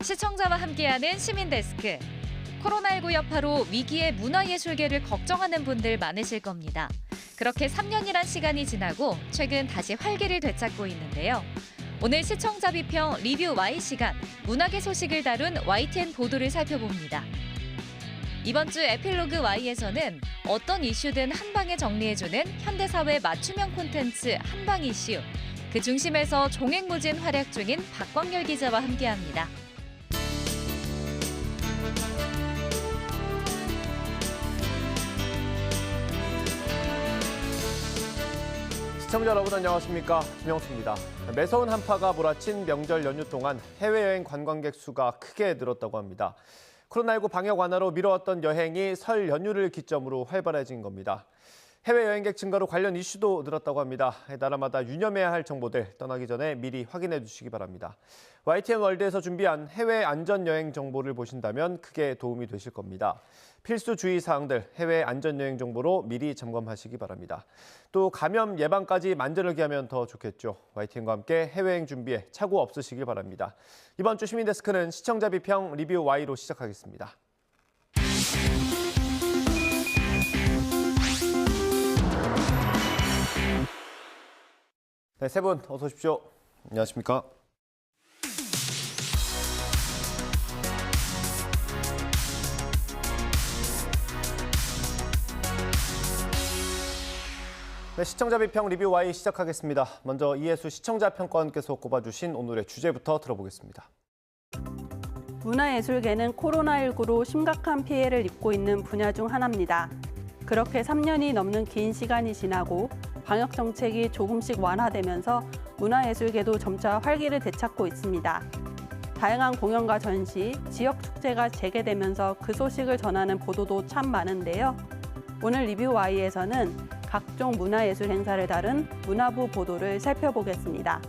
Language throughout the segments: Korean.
시청자와 함께하는 시민데스크. 코로나19 여파로 위기의 문화예술계를 걱정하는 분들 많으실 겁니다. 그렇게 3년이란 시간이 지나고 최근 다시 활기를 되찾고 있는데요. 오늘 시청자 비평 리뷰 Y 시간, 문화계 소식을 다룬 YTN 보도를 살펴봅니다. 이번 주 에필로그 Y에서는 어떤 이슈든 한 방에 정리해주는 현대사회 맞춤형 콘텐츠 한방 이슈. 그 중심에서 종횡무진 활약 중인 박광열 기자와 함께합니다. 시청자 여러분 안녕하십니까? 김영수입니다. 매서운 한파가 몰아친 명절 연휴 동안 해외여행 관광객 수가 크게 늘었다고 합니다. 코로나19 방역 완화로 미뤄왔던 여행이 설 연휴를 기점으로 활발해진 겁니다. 해외여행객 증가로 관련 이슈도 늘었다고 합니다. 나라마다 유념해야 할 정보들 떠나기 전에 미리 확인해 주시기 바랍니다. YTN 월드에서 준비한 해외 안전여행 정보를 보신다면 크게 도움이 되실 겁니다. 필수 주의사항들 해외 안전여행 정보로 미리 점검하시기 바랍니다. 또 감염 예방까지 만전을 기하면 더 좋겠죠. YTN과 함께 해외여행 준비에 착오 없으시길 바랍니다. 이번 주 시민데스크는 시청자 비평 리뷰 Y로 시작하겠습니다. 네, 세 분 어서 오십시오. 안녕하십니까? 네, 시청자 비평 리뷰 Y 시작하겠습니다. 먼저 이혜수 시청자 평가원께서 꼽아주신 오늘의 주제부터 들어보겠습니다. 문화예술계는 코로나19로 심각한 피해를 입고 있는 분야 중 하나입니다. 그렇게 3년이 넘는 긴 시간이 지나고 방역 정책이 조금씩 완화되면서 문화예술계도 점차 활기를 되찾고 있습니다. 다양한 공연과 전시, 지역 축제가 재개되면서 그 소식을 전하는 보도도 참 많은데요. 오늘 리뷰 Y에서는 각종 문화예술 행사를 다룬 문화부 보도를 살펴보겠습니다.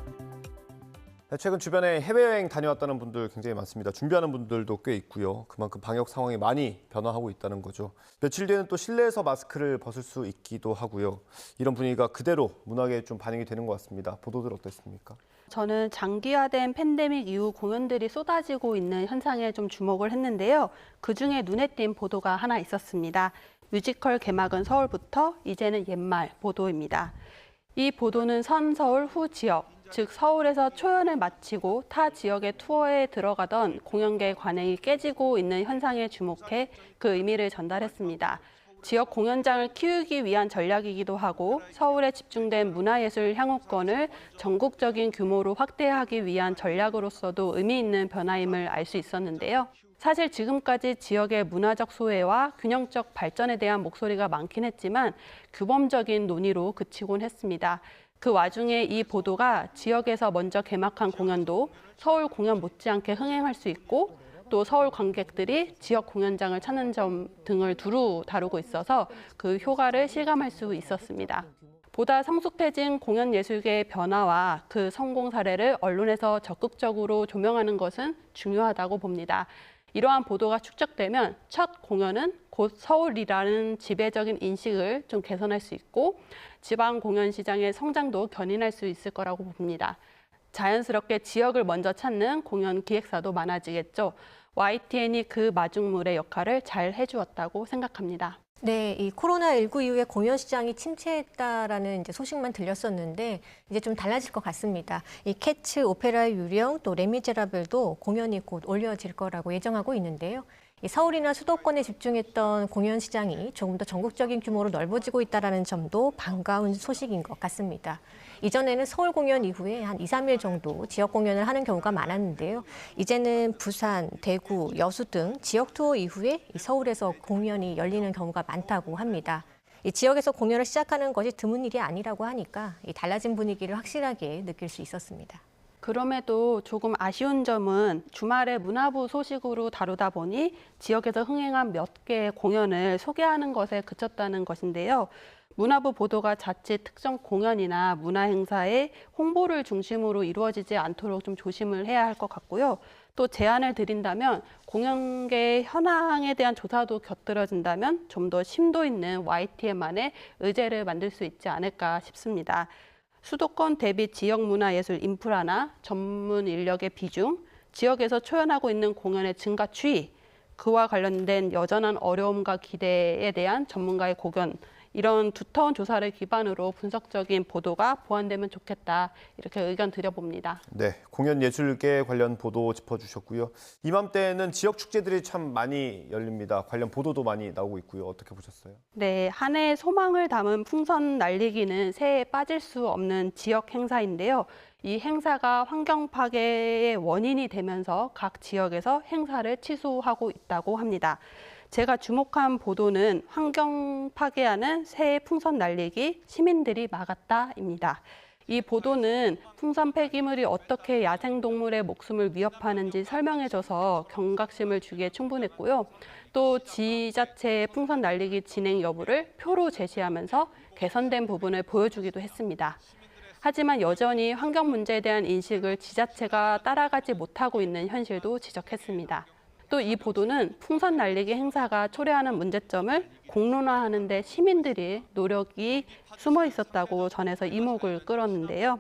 최근 주변에 해외여행 다녀왔다는 분들 굉장히 많습니다. 준비하는 분들도 꽤 있고요. 그만큼 방역 상황이 많이 변화하고 있다는 거죠. 며칠 뒤에는 또 실내에서 마스크를 벗을 수 있기도 하고요. 이런 분위기가 그대로 문화계에 좀 반영이 되는 것 같습니다. 보도들 어땠습니까? 저는 장기화된 팬데믹 이후 공연들이 쏟아지고 있는 현상에 좀 주목을 했는데요. 그중에 눈에 띈 보도가 하나 있었습니다. 뮤지컬 개막은 서울부터 이제는 옛말 보도입니다. 이 보도는 선서울 후 지역, 즉 서울에서 초연을 마치고 타 지역의 투어에 들어가던 공연계 관행이 깨지고 있는 현상에 주목해 그 의미를 전달했습니다. 지역 공연장을 키우기 위한 전략이기도 하고 서울에 집중된 문화예술 향후권을 전국적인 규모로 확대하기 위한 전략으로서도 의미 있는 변화임을 알 수 있었는데요. 사실 지금까지 지역의 문화적 소외와 균형적 발전에 대한 목소리가 많긴 했지만 규범적인 논의로 그치곤 했습니다. 그 와중에 이 보도가 지역에서 먼저 개막한 공연도 서울 공연 못지않게 흥행할 수 있고 또 서울 관객들이 지역 공연장을 찾는 점 등을 두루 다루고 있어서 그 효과를 실감할 수 있었습니다. 보다 성숙해진 공연 예술계의 변화와 그 성공 사례를 언론에서 적극적으로 조명하는 것은 중요하다고 봅니다. 이러한 보도가 축적되면 첫 공연은 곧 서울이라는 지배적인 인식을 좀 개선할 수 있고 지방 공연 시장의 성장도 견인할 수 있을 거라고 봅니다. 자연스럽게 지역을 먼저 찾는 공연 기획사도 많아지겠죠. YTN이 그 마중물의 역할을 잘 해주었다고 생각합니다. 네, 이 코로나19 이후에 공연 시장이 침체했다라는 이제 소식만 들렸었는데 이제 좀 달라질 것 같습니다. 이 캐츠, 오페라의 유령, 또 레미제라블도 공연이 곧 올려질 거라고 예정하고 있는데요. 이 서울이나 수도권에 집중했던 공연 시장이 조금 더 전국적인 규모로 넓어지고 있다는 점도 반가운 소식인 것 같습니다. 이전에는 서울 공연 이후에 한 2, 3일 정도 지역 공연을 하는 경우가 많았는데요. 이제는 부산, 대구, 여수 등 지역 투어 이후에 서울에서 공연이 열리는 경우가 많다고 합니다. 이 지역에서 공연을 시작하는 것이 드문 일이 아니라고 하니까 이 달라진 분위기를 확실하게 느낄 수 있었습니다. 그럼에도 조금 아쉬운 점은 주말에 문화부 소식으로 다루다 보니 지역에서 흥행한 몇 개의 공연을 소개하는 것에 그쳤다는 것인데요. 문화부 보도가 자칫 특정 공연이나 문화 행사의 홍보를 중심으로 이루어지지 않도록 좀 조심을 해야 할 것 같고요. 또 제안을 드린다면 공연계 현황에 대한 조사도 곁들여진다면 좀 더 심도 있는 YTN만의 의제를 만들 수 있지 않을까 싶습니다. 수도권 대비 지역 문화예술 인프라나 전문 인력의 비중, 지역에서 초연하고 있는 공연의 증가 추이, 그와 관련된 여전한 어려움과 기대에 대한 전문가의 고견, 이런 두터운 조사를 기반으로 분석적인 보도가 보완되면 좋겠다, 이렇게 의견 드려봅니다. 네, 공연 예술계 관련 보도 짚어주셨고요. 이맘때는 지역 축제들이 참 많이 열립니다. 관련 보도도 많이 나오고 있고요. 어떻게 보셨어요? 네, 한 해 소망을 담은 풍선 날리기는 새해에 빠질 수 없는 지역 행사인데요. 이 행사가 환경 파괴의 원인이 되면서 각 지역에서 행사를 취소하고 있다고 합니다. 제가 주목한 보도는 환경 파괴하는 새해 풍선 날리기 시민들이 막았다입니다. 이 보도는 풍선 폐기물이 어떻게 야생동물의 목숨을 위협하는지 설명해줘서 경각심을 주기에 충분했고요. 또 지자체의 풍선 날리기 진행 여부를 표로 제시하면서 개선된 부분을 보여주기도 했습니다. 하지만 여전히 환경 문제에 대한 인식을 지자체가 따라가지 못하고 있는 현실도 지적했습니다. 또 이 보도는 풍선 날리기 행사가 초래하는 문제점을 공론화하는 데 시민들이 노력이 숨어 있었다고 전해서 이목을 끌었는데요.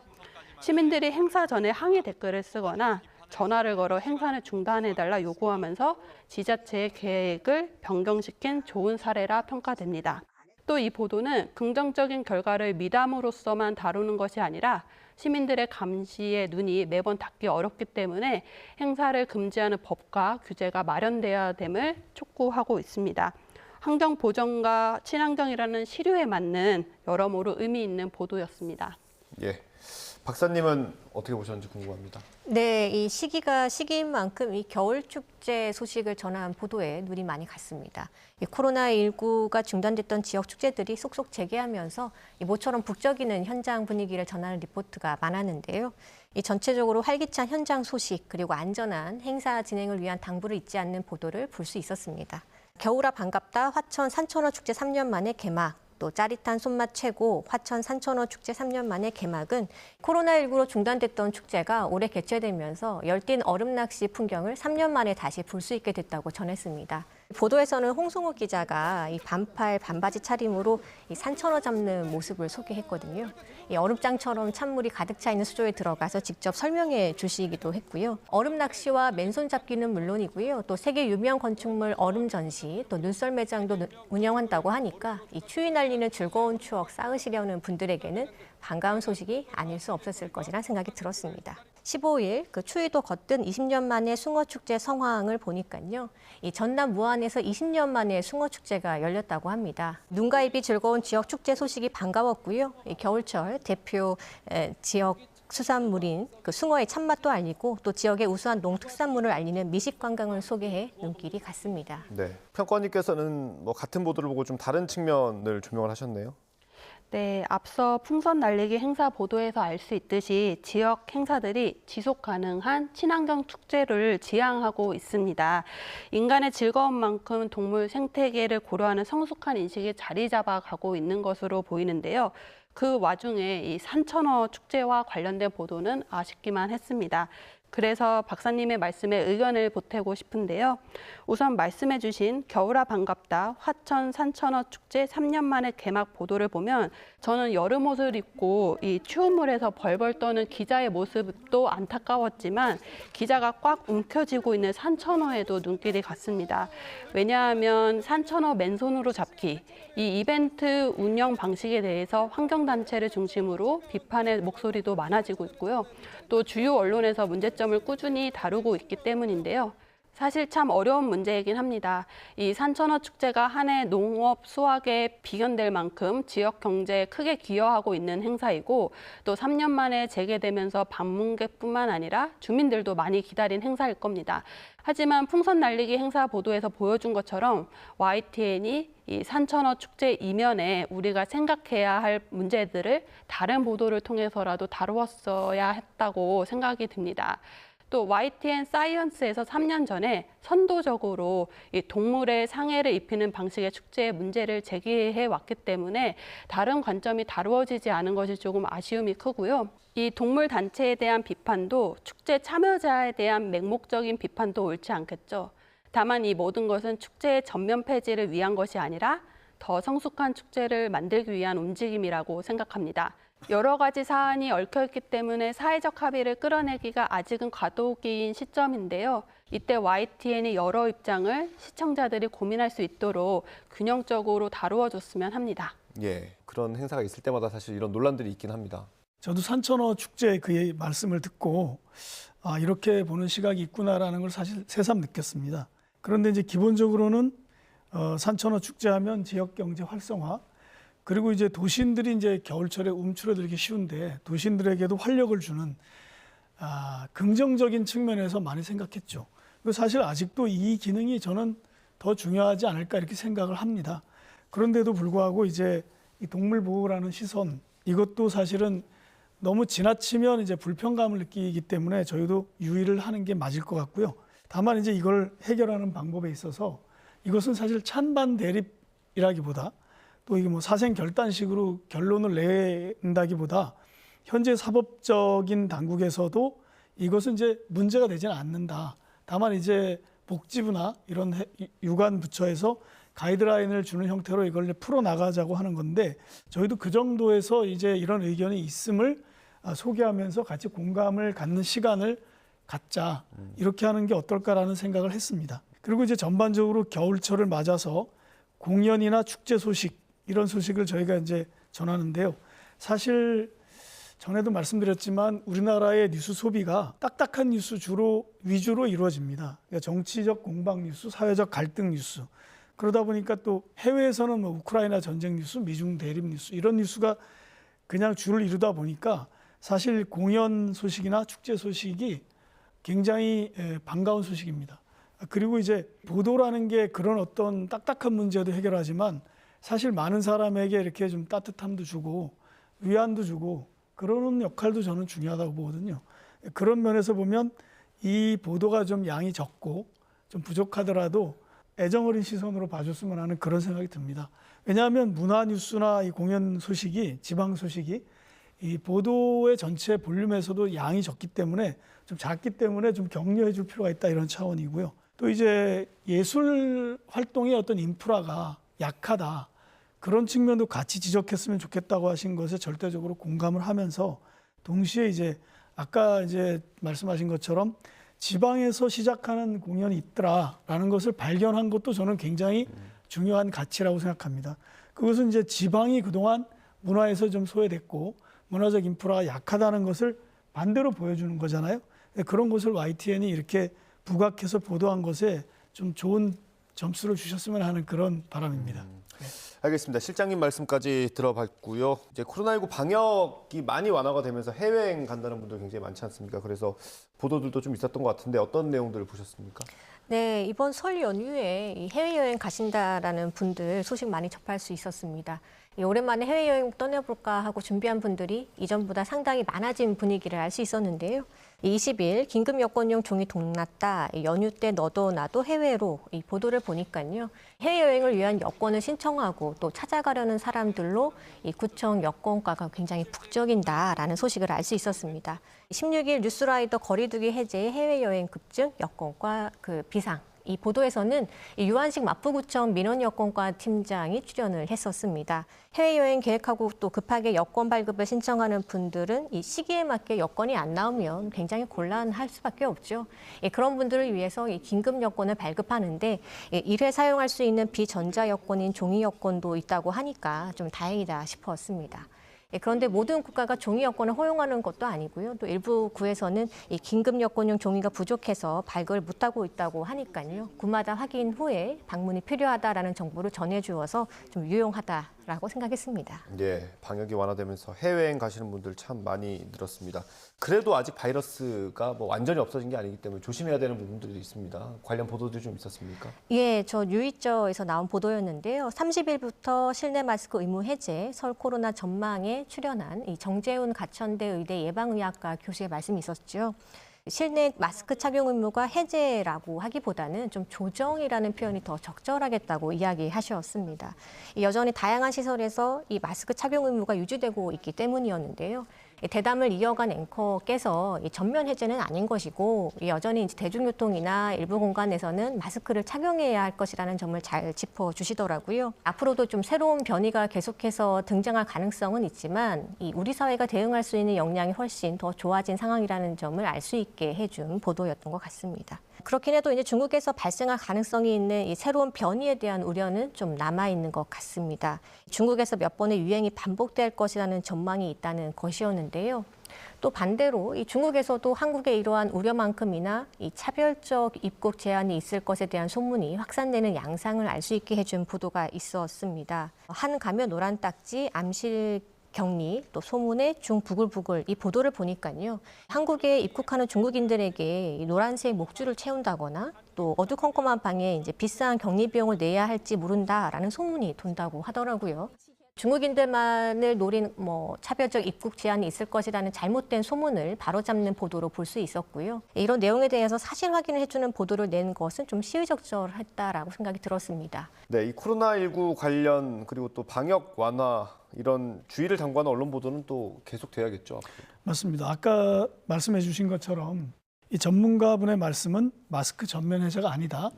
시민들이 행사 전에 항의 댓글을 쓰거나 전화를 걸어 행사를 중단해달라 요구하면서 지자체의 계획을 변경시킨 좋은 사례라 평가됩니다. 또 이 보도는 긍정적인 결과를 미담으로서만 다루는 것이 아니라 시민들의 감시의 눈이 매번 닿기 어렵기 때문에 행사를 금지하는 법과 규제가 마련돼야 됨을 촉구하고 있습니다. 환경 보전과 친환경이라는 시류에 맞는 여러모로 의미 있는 보도였습니다. 예, 박사님은 어떻게 보셨는지 궁금합니다. 네, 이 시기가 시기인 만큼 이 겨울 축제 소식을 전한 보도에 눈이 많이 갔습니다. 이 코로나19가 중단됐던 지역 축제들이 속속 재개하면서 이 모처럼 북적이는 현장 분위기를 전하는 리포트가 많았는데요. 이 전체적으로 활기찬 현장 소식 그리고 안전한 행사 진행을 위한 당부를 잊지 않는 보도를 볼 수 있었습니다. 겨울아 반갑다 화천 산천어 축제 3년 만에 개막. 또 짜릿한 손맛 최고 화천 산천어 축제 3년 만에 개막은 코로나19로 중단됐던 축제가 올해 개최되면서 열띤 얼음 낚시 풍경을 3년 만에 다시 볼 수 있게 됐다고 전했습니다. 보도에서는 홍성욱 기자가 이 반팔 반바지 차림으로 이 산천어 잡는 모습을 소개했거든요. 이 얼음장처럼 찬물이 가득 차 있는 수조에 들어가서 직접 설명해 주시기도 했고요. 얼음 낚시와 맨손 잡기는 물론이고요. 또 세계 유명 건축물 얼음 전시, 또 눈썰 매장도 운영한다고 하니까 이 추위 날리는 즐거운 추억 쌓으시려는 분들에게는 반가운 소식이 아닐 수 없었을 것이란 생각이 들었습니다. 15일 그 추위도 걷든 20년 만에 숭어축제 성황을 보니까요. 이 전남 무안에서 20년 만에 숭어축제가 열렸다고 합니다. 눈과 입이 즐거운 지역 축제 소식이 반가웠고요. 이 겨울철 대표 지역 수산물인 그 숭어의 참맛도 알리고 또 지역의 우수한 농특산물을 알리는 미식 관광을 소개해 눈길이 갔습니다. 네, 평권님께서는 같은 보도를 보고 좀 다른 측면을 조명을 하셨네요. 네, 앞서 풍선 날리기 행사 보도에서 알 수 있듯이 지역 행사들이 지속 가능한 친환경 축제를 지향하고 있습니다. 인간의 즐거움만큼 동물 생태계를 고려하는 성숙한 인식이 자리 잡아가고 있는 것으로 보이는데요. 그 와중에 이 산천어 축제와 관련된 보도는 아쉽기만 했습니다. 그래서 박사님의 말씀에 의견을 보태고 싶은데요. 우선 말씀해 주신 겨울아 반갑다 화천 산천어 축제 3년 만에 개막 보도를 보면 저는 여름 옷을 입고 이 추운 물에서 벌벌 떠는 기자의 모습도 안타까웠지만 기자가 꽉 움켜쥐고 있는 산천어에도 눈길이 갔습니다. 왜냐하면 산천어 맨손으로 잡기, 이 이벤트 운영 방식에 대해서 환경단체를 중심으로 비판의 목소리도 많아지고 있고요. 또 주요 언론에서 문제점을 꾸준히 다루고 있기 때문인데요. 사실 참 어려운 문제이긴 합니다. 이 산천어 축제가 한 해 농업 수확에 비견될 만큼 지역 경제에 크게 기여하고 있는 행사이고 또 3년 만에 재개되면서 방문객뿐만 아니라 주민들도 많이 기다린 행사일 겁니다. 하지만 풍선 날리기 행사 보도에서 보여준 것처럼 YTN이 이 산천어 축제 이면에 우리가 생각해야 할 문제들을 다른 보도를 통해서라도 다루었어야 했다고 생각이 듭니다. 또 YTN 사이언스에서 3년 전에 선도적으로 이 동물의 상해를 입히는 방식의 축제의 문제를 제기해 왔기 때문에 다른 관점이 다루어지지 않은 것이 조금 아쉬움이 크고요. 이 동물 단체에 대한 비판도 축제 참여자에 대한 맹목적인 비판도 옳지 않겠죠. 다만 이 모든 것은 축제의 전면 폐지를 위한 것이 아니라 더 성숙한 축제를 만들기 위한 움직임이라고 생각합니다. 여러 가지 사안이 얽혀있기 때문에 사회적 합의를 끌어내기가 아직은 과도기인 시점인데요. 이때 YTN이 여러 입장을 시청자들이 고민할 수 있도록 균형적으로 다루어줬으면 합니다. 예, 그런 행사가 있을 때마다 사실 이런 논란들이 있긴 합니다. 저도 산천어 축제 그 말씀을 듣고 이렇게 보는 시각이 있구나라는 걸 사실 새삼 느꼈습니다. 그런데 이제 기본적으로는 산천어 축제하면 지역 경제 활성화, 그리고 이제 도시인들이 이제 겨울철에 움츠러들기 쉬운데 도시인들에게도 활력을 주는 긍정적인 측면에서 많이 생각했죠. 그리고 사실 아직도 이 기능이 저는 더 중요하지 않을까 이렇게 생각을 합니다. 그런데도 불구하고 이제 이 동물 보호라는 시선, 이것도 사실은 너무 지나치면 이제 불편감을 느끼기 때문에 저희도 유의를 하는 게 맞을 것 같고요. 다만 이제 이걸 해결하는 방법에 있어서 이것은 사실 찬반 대립이라기보다 또 이게 뭐 사생 결단식으로 결론을 낸다기보다 현재 사법적인 당국에서도 이것은 이제 문제가 되지는 않는다. 다만 이제 복지부나 이런 유관 부처에서 가이드라인을 주는 형태로 이걸 풀어 나가자고 하는 건데 저희도 그 정도에서 이제 이런 의견이 있음을 소개하면서 같이 공감을 갖는 시간을 갖자 이렇게 하는 게 어떨까라는 생각을 했습니다. 그리고 이제 전반적으로 겨울철을 맞아서 공연이나 축제 소식 이런 소식을 저희가 이제 전하는데요. 사실 전에도 말씀드렸지만 우리나라의 뉴스 소비가 딱딱한 뉴스 위주로 이루어집니다. 그러니까 정치적 공방 뉴스, 사회적 갈등 뉴스. 그러다 보니까 또 해외에서는 뭐 우크라이나 전쟁 뉴스, 미중 대립 뉴스 이런 뉴스가 그냥 줄을 이루다 보니까 사실 공연 소식이나 축제 소식이 굉장히 반가운 소식입니다. 그리고 이제 보도라는 게 그런 어떤 딱딱한 문제도 해결하지만 사실 많은 사람에게 이렇게 좀 따뜻함도 주고 위안도 주고 그러는 역할도 저는 중요하다고 보거든요. 그런 면에서 보면 이 보도가 좀 양이 적고 좀 부족하더라도 애정 어린 시선으로 봐줬으면 하는 그런 생각이 듭니다. 왜냐하면 문화 뉴스나 이 공연 소식이, 지방 소식이 이 보도의 전체 볼륨에서도 양이 적기 때문에 좀 작기 때문에 좀 격려해 줄 필요가 있다 이런 차원이고요. 또 이제 예술 활동의 어떤 인프라가 약하다. 그런 측면도 같이 지적했으면 좋겠다고 하신 것에 절대적으로 공감을 하면서 동시에 이제 아까 이제 말씀하신 것처럼 지방에서 시작하는 공연이 있더라라는 것을 발견한 것도 저는 굉장히 중요한 가치라고 생각합니다. 그것은 이제 지방이 그동안 문화에서 좀 소외됐고 문화적 인프라가 약하다는 것을 반대로 보여주는 거잖아요. 그런 것을 YTN이 이렇게 부각해서 보도한 것에 좀 좋은 점수를 주셨으면 하는 그런 바람입니다. 알겠습니다. 실장님 말씀까지 들어봤고요. 이제 코로나19 방역이 많이 완화가 되면서 해외여행 간다는 분들 굉장히 많지 않습니까? 그래서 보도들도 좀 있었던 것 같은데 어떤 내용들을 보셨습니까? 네, 이번 설 연휴에 이 해외여행 가신다라는 분들 소식 많이 접할 수 있었습니다. 오랜만에 해외여행 떠나볼까 하고 준비한 분들이 이전보다 상당히 많아진 분위기를 알 수 있었는데요. 20일 긴급 여권용 종이 동났다. 연휴 때 너도 나도 해외로 이 보도를 보니까요. 해외여행을 위한 여권을 신청하고 또 찾아가려는 사람들로 이 구청 여권과가 굉장히 북적인다라는 소식을 알 수 있었습니다. 16일 뉴스라이더 거리두기 해제의 해외여행 급증 여권과 그 비상. 이 보도에서는 유한식 마포구청 민원여권과 팀장이 출연을 했었습니다. 해외여행 계획하고 또 급하게 여권 발급을 신청하는 분들은 이 시기에 맞게 여권이 안 나오면 굉장히 곤란할 수밖에 없죠. 그런 분들을 위해서 이 긴급 여권을 발급하는데 일회 사용할 수 있는 비전자 여권인 종이 여권도 있다고 하니까 좀 다행이다 싶었습니다. 그런데 모든 국가가 종이 여권을 허용하는 것도 아니고요. 또 일부 구에서는 이 긴급 여권용 종이가 부족해서 발급을 못하고 있다고 하니까요. 구마다 확인 후에 방문이 필요하다라는 정보를 전해주어서 좀 유용하다라고 생각했습니다. 예, 방역이 완화되면서 해외여행 가시는 분들 참 많이 늘었습니다. 그래도 아직 바이러스가 뭐 완전히 없어진 게 아니기 때문에 조심해야 되는 부분들이 있습니다. 관련 보도들이 좀 있었습니까? 예, 저 뉴이저에서 나온 보도였는데요. 30일부터 실내 마스크 의무 해제, 설 코로나 전망에 출연한 이 정재훈 가천대 의대 예방의학과 교수의 말씀이 있었죠. 실내 마스크 착용 의무가 해제라고 하기보다는 좀 조정이라는 표현이 더 적절하겠다고 이야기하셨습니다. 여전히 다양한 시설에서 이 마스크 착용 의무가 유지되고 있기 때문이었는데요. 대담을 이어간 앵커께서 전면 해제는 아닌 것이고 여전히 이제 대중교통이나 일부 공간에서는 마스크를 착용해야 할 것이라는 점을 잘 짚어주시더라고요. 앞으로도 좀 새로운 변이가 계속해서 등장할 가능성은 있지만 우리 사회가 대응할 수 있는 역량이 훨씬 더 좋아진 상황이라는 점을 알 수 있게 해준 보도였던 것 같습니다. 그렇긴 해도 이제 중국에서 발생할 가능성이 있는 이 새로운 변이에 대한 우려는 좀 남아 있는 것 같습니다. 중국에서 몇 번의 유행이 반복될 것이라는 전망이 있다는 것이었는데요. 또 반대로 이 중국에서도 한국의 이러한 우려만큼이나 이 차별적 입국 제한이 있을 것에 대한 소문이 확산되는 양상을 알 수 있게 해준 보도가 있었습니다. 한 가면 노란 딱지, 암실 격리, 또 소문의 중 부글부글 이 보도를 보니까요. 한국에 입국하는 중국인들에게 이 노란색 목줄을 채운다거나 또 어두컴컴한 방에 이제 비싼 격리 비용을 내야 할지 모른다라는 소문이 돈다고 하더라고요. 중국인들만을 노린 차별적 입국 제한이 있을 것이라는 잘못된 소문을 바로잡는 보도로 볼 수 있었고요. 이런 내용에 대해서 사실 확인을 해주는 보도를 낸 것은 좀 시의적절했다라고 생각이 들었습니다. 네, 이 코로나19 관련 그리고 또 방역 완화 이런 주의를 당부하는 언론 보도는 또 계속돼야겠죠. 맞습니다. 아까 말씀해 주신 것처럼 이 전문가분의 말씀은 마스크 전면 해제가 아니다.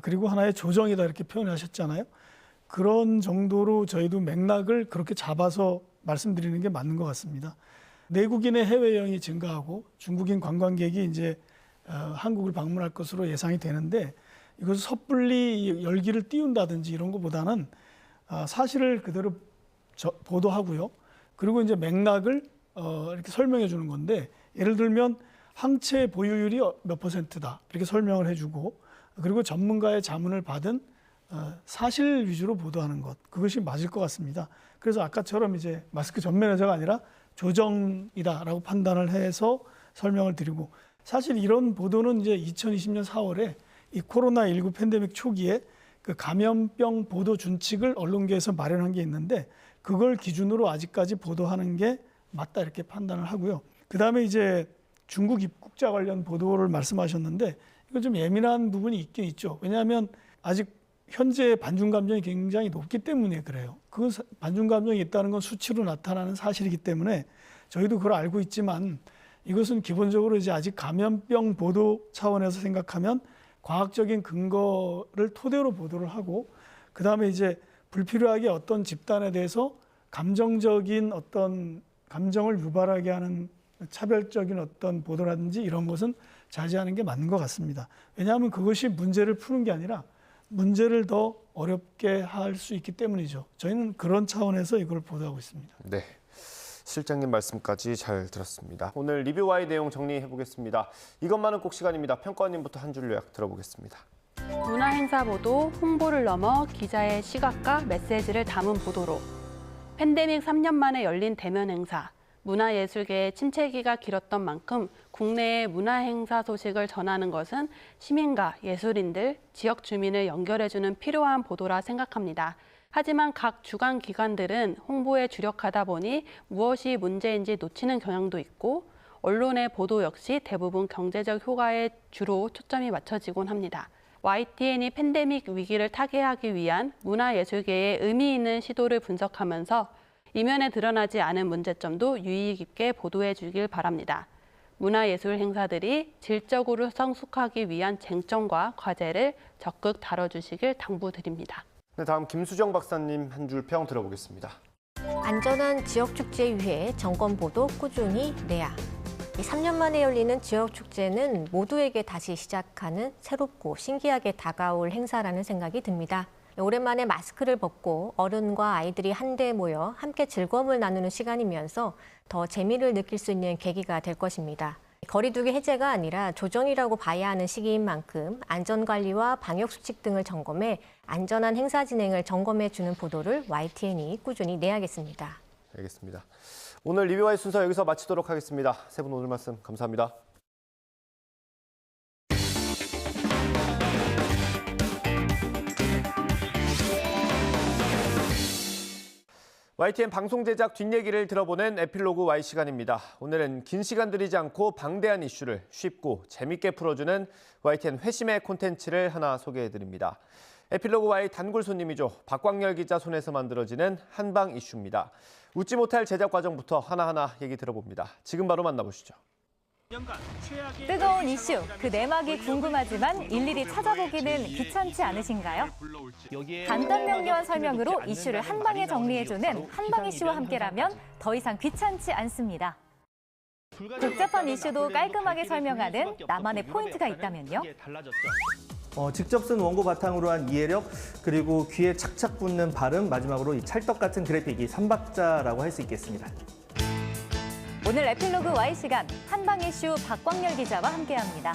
그리고 하나의 조정이다 이렇게 표현하셨잖아요. 그런 정도로 저희도 맥락을 그렇게 잡아서 말씀드리는 게 맞는 것 같습니다. 내국인의 해외여행이 증가하고 중국인 관광객이 이제 한국을 방문할 것으로 예상이 되는데 이것을 섣불리 열기를 띄운다든지 이런 것보다는 사실을 그대로 보도하고요. 그리고 이제 맥락을 이렇게 설명해 주는 건데 예를 들면 항체 보유율이 몇 %다 이렇게 설명을 해주고 그리고 전문가의 자문을 받은 사실 위주로 보도하는 것 그것이 맞을 것 같습니다. 그래서 아까처럼 이제 마스크 전면 해제가 아니라 조정이다라고 판단을 해서 설명을 드리고 사실 이런 보도는 이제 2020년 4월에 이 코로나19 팬데믹 초기에 그 감염병 보도 준칙을 언론계에서 마련한 게 있는데 그걸 기준으로 아직까지 보도하는 게 맞다 이렇게 판단을 하고요. 그다음에 이제 중국 입국자 관련 보도를 말씀하셨는데 이건 좀 예민한 부분이 있긴 있죠. 왜냐하면 아직 현재 반중 감정이 굉장히 높기 때문에 그래요. 그 반중 감정이 있다는 건 수치로 나타나는 사실이기 때문에 저희도 그걸 알고 있지만 이것은 기본적으로 이제 아직 감염병 보도 차원에서 생각하면 과학적인 근거를 토대로 보도를 하고 그다음에 이제 불필요하게 어떤 집단에 대해서 감정적인 어떤 감정을 유발하게 하는 차별적인 어떤 보도라든지 이런 것은 자제하는 게 맞는 것 같습니다. 왜냐하면 그것이 문제를 푸는 게 아니라 문제를 더 어렵게 할 수 있기 때문이죠. 저희는 그런 차원에서 이걸 보도하고 있습니다. 네, 실장님 말씀까지 잘 들었습니다. 오늘 리뷰와의 내용 정리해 보겠습니다. 이것만은 꼭 시간입니다. 평가원님부터 한 줄 요약 들어보겠습니다. 문화행사 보도, 홍보를 넘어 기자의 시각과 메시지를 담은 보도로 팬데믹 3년 만에 열린 대면 행사, 문화예술계의 침체기가 길었던 만큼 국내의 문화행사 소식을 전하는 것은 시민과 예술인들, 지역 주민을 연결해주는 필요한 보도라 생각합니다. 하지만 각 주간 기관들은 홍보에 주력하다 보니 무엇이 문제인지 놓치는 경향도 있고 언론의 보도 역시 대부분 경제적 효과에 주로 초점이 맞춰지곤 합니다. YTN이 팬데믹 위기를 타개하기 위한 문화예술계의 의미 있는 시도를 분석하면서 이면에 드러나지 않은 문제점도 유의 깊게 보도해 주길 바랍니다. 문화예술 행사들이 질적으로 성숙하기 위한 쟁점과 과제를 적극 다뤄주시길 당부드립니다. 네, 다음 김수정 박사님 한 줄 평 들어보겠습니다. 안전한 지역축제 위해 정권 보도 꾸준히 내야. 3년 만에 열리는 지역축제는 모두에게 다시 시작하는 새롭고 신기하게 다가올 행사라는 생각이 듭니다. 오랜만에 마스크를 벗고 어른과 아이들이 한데 모여 함께 즐거움을 나누는 시간이면서 더 재미를 느낄 수 있는 계기가 될 것입니다. 거리두기 해제가 아니라 조정이라고 봐야 하는 시기인 만큼 안전관리와 방역수칙 등을 점검해 안전한 행사 진행을 점검해주는 보도를 YTN이 꾸준히 내야겠습니다. 알겠습니다. 오늘 리뷰와의 순서 여기서 마치도록 하겠습니다. 세 분 오늘 말씀 감사합니다. YTN 방송 제작 뒷얘기를 들어보는 에필로그 Y 시간입니다. 오늘은 긴 시간 들이지 않고 방대한 이슈를 쉽고 재밌게 풀어주는 YTN 회심의 콘텐츠를 하나 소개해드립니다. 에필로그와의 단골 손님이죠. 박광렬 기자 손에서 만들어지는 한방 이슈입니다. 웃지 못할 제작 과정부터 하나하나 얘기 들어봅니다. 지금 바로 만나보시죠. 뜨거운 이슈, 그 내막이 궁금하지만 일일이 찾아보기는 귀찮지 않으신가요? 간단 명료한 설명으로 이슈를 한 방에 정리해주는 한방 이슈와 함께라면 더 이상 귀찮지 않습니다. 복잡한 이슈도 깔끔하게 설명하는 나만의 포인트가 있다면요? 직접 쓴 원고 바탕으로 한 이해력, 그리고 귀에 착착 붙는 발음, 마지막으로 이 찰떡 같은 그래픽, 이 3박자라고 할 수 있겠습니다. 오늘 에필로그 Y 시간 한방 이슈 박광렬 기자와 함께합니다.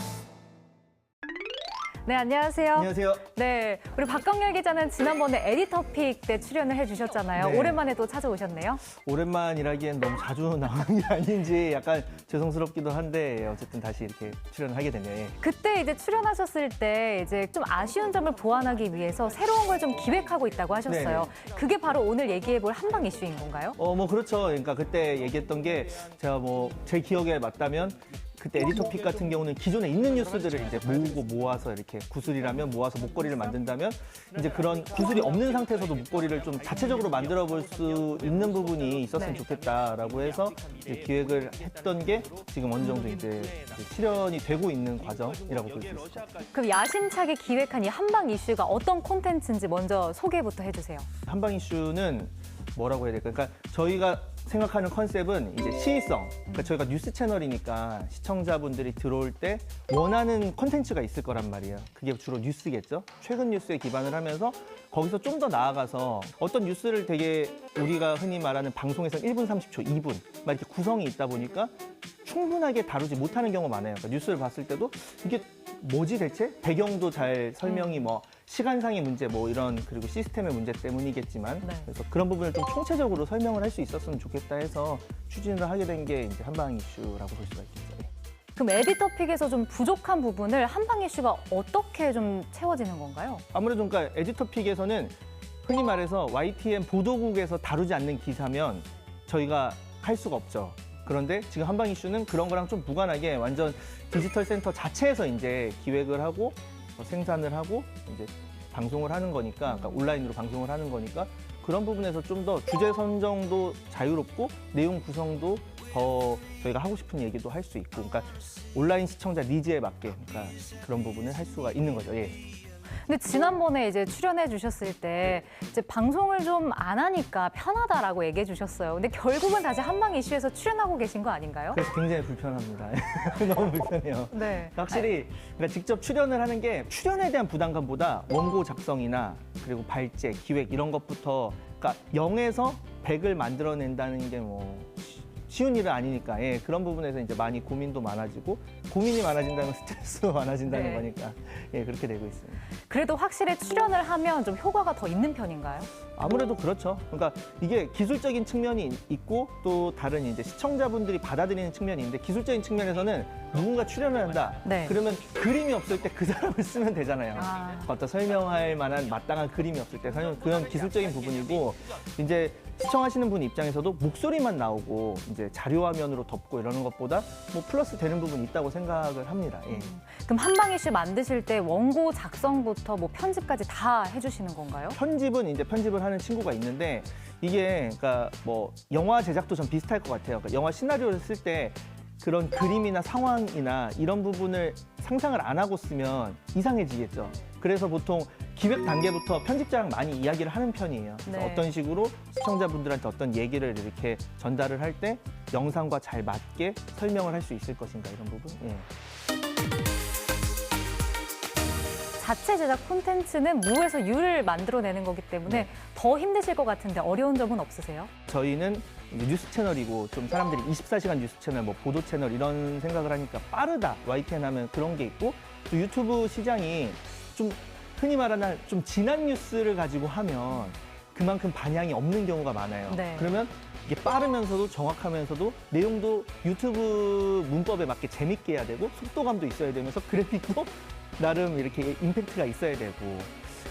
네, 안녕하세요. 안녕하세요. 네, 우리 박광렬 기자는 지난번에 에디터픽 때 출연을 해주셨잖아요. 네. 오랜만에 또 찾아오셨네요. 오랜만이라기엔 너무 자주 나온 게 아닌지 약간 죄송스럽기도 한데 어쨌든 다시 이렇게 출연을 하게 되네요. 예. 그때 이제 출연하셨을 때 이제 좀 아쉬운 점을 보완하기 위해서 새로운 걸 좀 기획하고 있다고 하셨어요. 그게 바로 오늘 얘기해볼 한방 이슈인 건가요? 뭐 그렇죠. 그러니까 그때 얘기했던 게 제가 뭐 제 기억에 맞다면 그때 에디토픽 같은 경우는 기존에 있는 뉴스들을 이제 모아서 이렇게 구슬이라면 모아서 목걸이를 만든다면 이제 그런 구슬이 없는 상태에서도 목걸이를 좀 자체적으로 만들어 볼 수 있는 부분이 있었으면 좋겠다라고 해서 이제 기획을 했던 게 지금 어느 정도 이제 실현이 되고 있는 과정이라고 볼 수 있습니다. 그럼 야심차게 기획한 이 한방 이슈가 어떤 콘텐츠인지 먼저 소개부터 해주세요. 한방 이슈는 뭐라고 해야 될까요? 그러니까 저희가 생각하는 컨셉은 이제 시의성. 그러니까 저희가 뉴스 채널이니까 시청자분들이 들어올 때 원하는 컨텐츠가 있을 거란 말이에요. 그게 주로 뉴스겠죠. 최근 뉴스에 기반을 하면서 거기서 좀 더 나아가서 어떤 뉴스를 되게 우리가 흔히 말하는 방송에서는 1분 30초, 2분 막 이렇게 구성이 있다 보니까 충분하게 다루지 못하는 경우가 많아요. 그러니까 뉴스를 봤을 때도 이게 뭐지 대체? 배경도 잘 설명이 뭐 시간상의 문제 뭐 이런 그리고 시스템의 문제 때문이겠지만 네. 그래서 그런 부분을 좀 총체적으로 설명을 할 수 있었으면 좋겠다 해서 추진을 하게 된 게 이제 한방 이슈라고 볼 수가 있겠죠. 예. 그럼 에디터픽에서 좀 부족한 부분을 한방 이슈가 어떻게 좀 채워지는 건가요? 아무래도 그러니까 에디터픽에서는 흔히 말해서 YTN 보도국에서 다루지 않는 기사면 저희가 할 수가 없죠. 그런데 지금 한방 이슈는 그런 거랑 좀 무관하게 완전 디지털 센터 자체에서 이제 기획을 하고 생산을 하고 이제 방송을 하는 거니까, 그러니까 온라인으로 방송을 하는 거니까 그런 부분에서 좀 더 주제 선정도 자유롭고 내용 구성도 더 저희가 하고 싶은 얘기도 할 수 있고, 그러니까 온라인 시청자 니즈에 맞게 그러니까 그런 부분을 할 수가 있는 거죠. 예. 근데 지난번에 이제 출연해 주셨을 때 이제 방송을 좀 안 하니까 편하다라고 얘기해 주셨어요. 근데 결국은 다시 한방 이슈에서 출연하고 계신 거 아닌가요? 그래서 굉장히 불편합니다. 너무 불편해요. 네. 확실히 그러니까 직접 출연을 하는 게 출연에 대한 부담감보다 원고 작성이나 그리고 발제, 기획 이런 것부터 그러니까 0에서 100을 만들어낸다는 게 뭐 쉬운 일은 아니니까 예, 그런 부분에서 이제 많이 고민도 많아지고 고민이 많아진다는 건 스트레스도 많아진다는 네. 거니까 예, 그렇게 되고 있습니다. 그래도 확실히 출연을 하면 좀 효과가 더 있는 편인가요? 아무래도 그렇죠. 그러니까 이게 기술적인 측면이 있고 또 다른 이제 시청자분들이 받아들이는 측면이 있는데 기술적인 측면에서는 누군가 출연을 한다. 네. 그러면 그림이 없을 때 그 사람을 쓰면 되잖아요. 어떤 설명할 만한 마땅한 그림이 없을 때 그런 기술적인 부분이고 이제 시청하시는 분 입장에서도 목소리만 나오고 이제 자료 화면으로 덮고 이러는 것보다 뭐 플러스 되는 부분이 있다고 생각을 합니다. 예. 그럼 한방 이슈 만드실 때 원고 작성부터 뭐 편집까지 다 해주시는 건가요? 편집은 이제 편집을 하는 친구가 있는데 이게 그러니까 뭐 영화 제작도 전 비슷할 것 같아요. 그러니까 영화 시나리오를 쓸 때 그런 그림이나 상황이나 이런 부분을 상상을 안 하고 쓰면 이상해지겠죠. 그래서 보통 기획 단계부터 편집자랑 많이 이야기를 하는 편이에요. 그래서 네. 어떤 식으로 시청자분들한테 어떤 얘기를 이렇게 전달을 할 때 영상과 잘 맞게 설명을 할 수 있을 것인가 이런 부분. 예. 자체 제작 콘텐츠는 무에서 유를 만들어내는 거기 때문에 더 힘드실 것 같은데 어려운 점은 없으세요? 저희는 이제 뉴스 채널이고 좀 사람들이 24시간 뉴스 채널, 뭐 보도 채널 이런 생각을 하니까 빠르다. YTN 하면 그런 게 있고 또 유튜브 시장이 좀 흔히 말하는 좀 진한 뉴스를 가지고 하면 그만큼 반향이 없는 경우가 많아요. 네. 그러면 이게 빠르면서도 정확하면서도 내용도 유튜브 문법에 맞게 재밌게 해야 되고 속도감도 있어야 되면서 그래픽도 나름 이렇게 임팩트가 있어야 되고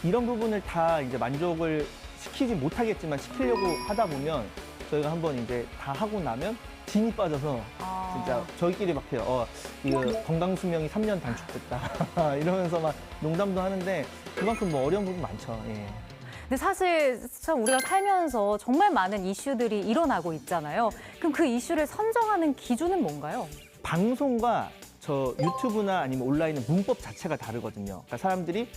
이런 부분을 다 이제 만족을 시키지 못하겠지만 시키려고 하다 보면 저희가 한번 이제 다 하고 나면 진이 빠져서 진짜 저희끼리 막 해요. 이거 건강 수명이 3년 단축됐다 이러면서 막 농담도 하는데 그만큼 뭐 어려운 부분 많죠. 예. 근데 사실 참 우리가 살면서 정말 많은 이슈들이 일어나고 있잖아요. 그럼 그 이슈를 선정하는 기준은 뭔가요? 방송과 저 유튜브나 아니면 온라인은 문법 자체가 다르거든요. 그러니까 사람들이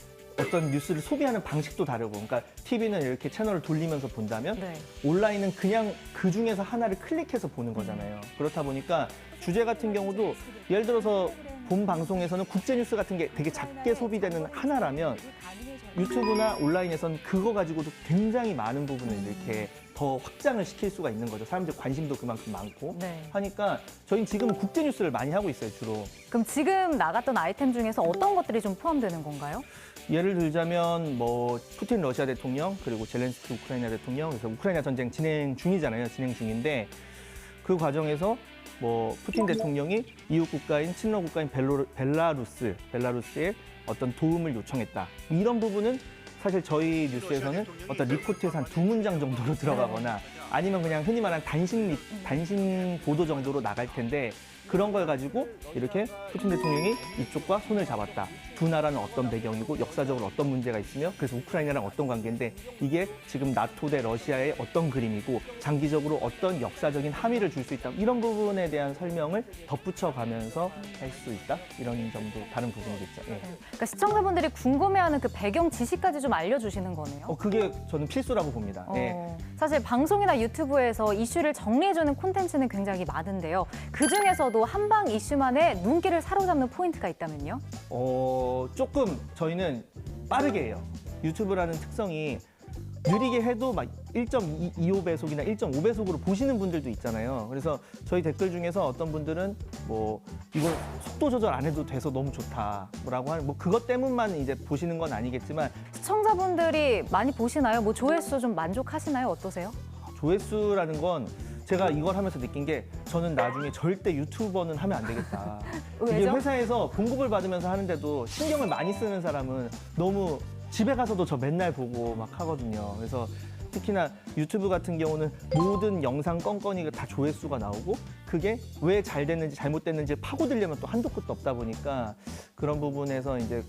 어떤 뉴스를 소비하는 방식도 다르고, 그러니까 TV는 이렇게 채널을 돌리면서 본다면 네. 온라인은 그냥 그 중에서 하나를 클릭해서 보는 거잖아요. 그렇다 보니까 주제 같은 경우도 예를 들어서 본 방송에서는 국제뉴스 같은 게 되게 작게 소비되는 하나라면 유튜브나 온라인에서는 그거 가지고도 굉장히 많은 부분을 이렇게 더 확장을 시킬 수가 있는 거죠. 사람들 관심도 그만큼 많고 네. 하니까 저희는 지금 국제뉴스를 많이 하고 있어요, 주로. 그럼 지금 나갔던 아이템 중에서 어떤 것들이 좀 포함되는 건가요? 예를 들자면 뭐 푸틴 러시아 대통령 그리고 젤렌스키 우크라이나 대통령, 그래서 우크라이나 전쟁 진행 중이잖아요. 진행 중인데 그 과정에서 뭐 푸틴 대통령이 이웃 국가인 친러 국가인 벨라루스에 어떤 도움을 요청했다. 이런 부분은 사실 저희 뉴스에서는 어떤 리포트에서 한 2문장 정도로 들어가거나 아니면 그냥 흔히 말하는 단신 보도 정도로 나갈 텐데 그런 걸 가지고 이렇게 푸틴 대통령이 이쪽과 손을 잡았다. 두 나라는 어떤 배경이고 역사적으로 어떤 문제가 있으며 그래서 우크라이나랑 어떤 관계인데 이게 지금 나토 대 러시아의 어떤 그림이고 장기적으로 어떤 역사적인 함의를 줄 수 있다. 이런 부분에 대한 설명을 덧붙여 가면서 할 수 있다. 이런 점도 다른 부분이겠죠. 예. 그러니까 시청자분들이 궁금해하는 그 배경 지식까지 좀 알려주시는 거네요. 그게 저는 필수라고 봅니다. 예. 사실 방송이나 유튜브에서 이슈를 정리해주는 콘텐츠는 굉장히 많은데요. 그중에서도 한방 이슈만의 눈길을 사로잡는 포인트가 있다면요? 조금 저희는 빠르게 해요. 유튜브라는 특성이 느리게 해도 막 1.25배속이나 1.5배속으로 보시는 분들도 있잖아요. 그래서 저희 댓글 중에서 어떤 분들은 뭐 이거 속도 조절 안 해도 돼서 너무 좋다라고 하는 뭐 그것 때문만 이제 보시는 건 아니겠지만 시청자분들이 많이 보시나요? 뭐 조회수 좀 만족하시나요? 어떠세요? 조회수라는 건 제가 이걸 하면서 느낀 게 저는 나중에 절대 유튜버는 하면 안 되겠다. 이게 왜죠? 회사에서 봉급을 받으면서 하는데도 신경을 많이 쓰는 사람은 너무 집에 가서도 저 맨날 보고 막 하거든요. 그래서 특히나 유튜브 같은 경우는 모든 영상 건건이 다 조회수가 나오고 그게 왜 잘 됐는지 잘못됐는지 파고들려면 또 한도 끝도 없다 보니까 그런 부분에서 이제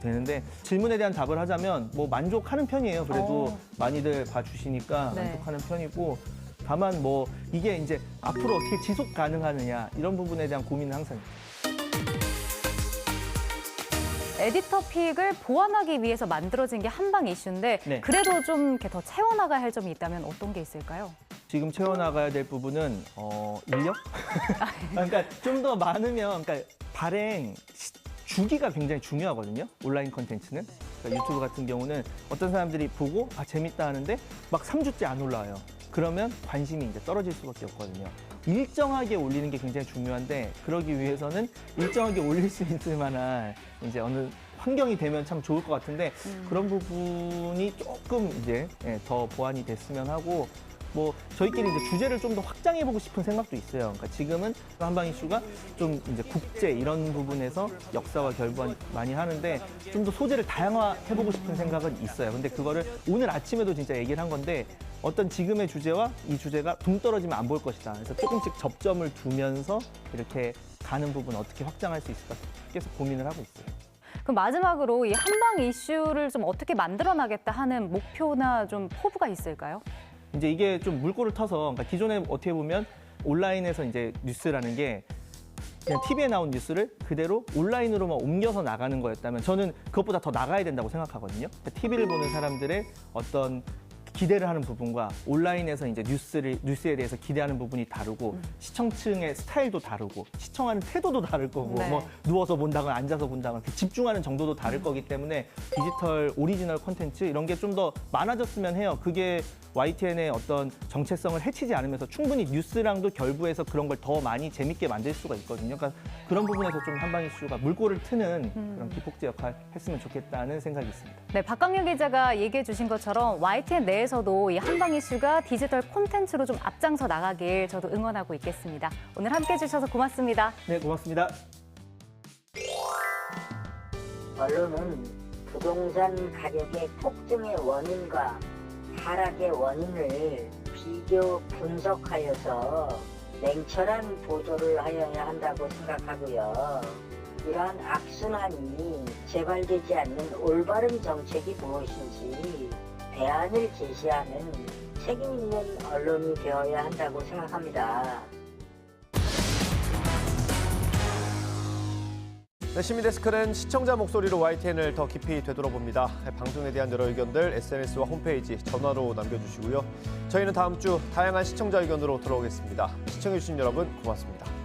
되는데 질문에 대한 답을 하자면 뭐 만족하는 편이에요. 그래도 많이들 봐주시니까 네. 만족하는 편이고 다만 뭐 이게 이제 앞으로 어떻게 지속 가능하느냐 이런 부분에 대한 고민은 항상 있죠. 에디터 픽을 보완하기 위해서 만들어진 게 한방 이슈인데 네. 그래도 좀 이렇게 더 채워나가야 할 점이 있다면 어떤 게 있을까요? 지금 채워나가야 될 부분은 인력? 그러니까 좀 더 많으면 그러니까 발행 주기가 굉장히 중요하거든요. 온라인 콘텐츠는. 그러니까 유튜브 같은 경우는 어떤 사람들이 보고 재밌다 하는데 막 3주째 안 올라와요. 그러면 관심이 이제 떨어질 수밖에 없거든요. 일정하게 올리는 게 굉장히 중요한데 그러기 위해서는 일정하게 올릴 수 있을 만한 이제 어느 환경이 되면 참 좋을 것 같은데 그런 부분이 조금 이제 더 보완이 됐으면 하고 뭐 저희끼리 이제 주제를 좀 더 확장해보고 싶은 생각도 있어요. 그러니까 지금은 한방 이슈가 좀 이제 국제 이런 부분에서 역사와 결부한 많이 하는데 좀 더 소재를 다양화해보고 싶은 생각은 있어요. 근데 그거를 오늘 아침에도 진짜 얘기를 한 건데 어떤 지금의 주제와 이 주제가 동떨어지면 안 볼 것이다. 그래서 조금씩 접점을 두면서 이렇게 가는 부분 어떻게 확장할 수 있을까 계속 고민을 하고 있어요. 그럼 마지막으로 이 한방 이슈를 좀 어떻게 만들어나겠다 하는 목표나 좀 포부가 있을까요? 이제 이게 좀 물꼬를 터서 그러니까 기존에 어떻게 보면 온라인에서 이제 뉴스라는 게 그냥 TV에 나온 뉴스를 그대로 온라인으로만 옮겨서 나가는 거였다면 저는 그것보다 더 나가야 된다고 생각하거든요. 그러니까 TV를 보는 사람들의 어떤 기대를 하는 부분과 온라인에서 이제 뉴스에 대해서 기대하는 부분이 다르고 시청층의 스타일도 다르고 시청하는 태도도 다를 거고 네. 뭐 누워서 본다거나 앉아서 본다거나 집중하는 정도도 다를 거기 때문에 디지털 오리지널 콘텐츠 이런 게 좀 더 많아졌으면 해요. 그게 YTN의 어떤 정체성을 해치지 않으면서 충분히 뉴스랑도 결부해서 그런 걸 더 많이 재밌게 만들 수가 있거든요. 그러니까 그런 부분에서 좀 한방 이슈가 물꼬를 트는 그런 기폭제 역할 했으면 좋겠다는 생각이 있습니다. 네, 박광률 기자가 얘기해 주신 것처럼 YTN 내에서도 이 한방 이슈가 디지털 콘텐츠로 좀 앞장서 나가길 저도 응원하고 있겠습니다. 오늘 함께해 주셔서 고맙습니다. 네, 고맙습니다. 언론은 부동산 가격의 폭등의 원인과 하락의 원인을 비교 분석하여서 냉철한 보도를 하여야 한다고 생각하고요. 이러한 악순환이 재발되지 않는 올바른 정책이 무엇인지 대안을 제시하는 책임 있는 언론이 되어야 한다고 생각합니다. 네, 시민데스크는 시청자 목소리로 YTN을 더 깊이 되돌아봅니다. 방송에 대한 여러 의견들 SNS와 홈페이지, 전화로 남겨주시고요. 저희는 다음 주 다양한 시청자 의견으로 돌아오겠습니다. 시청해주신 여러분 고맙습니다.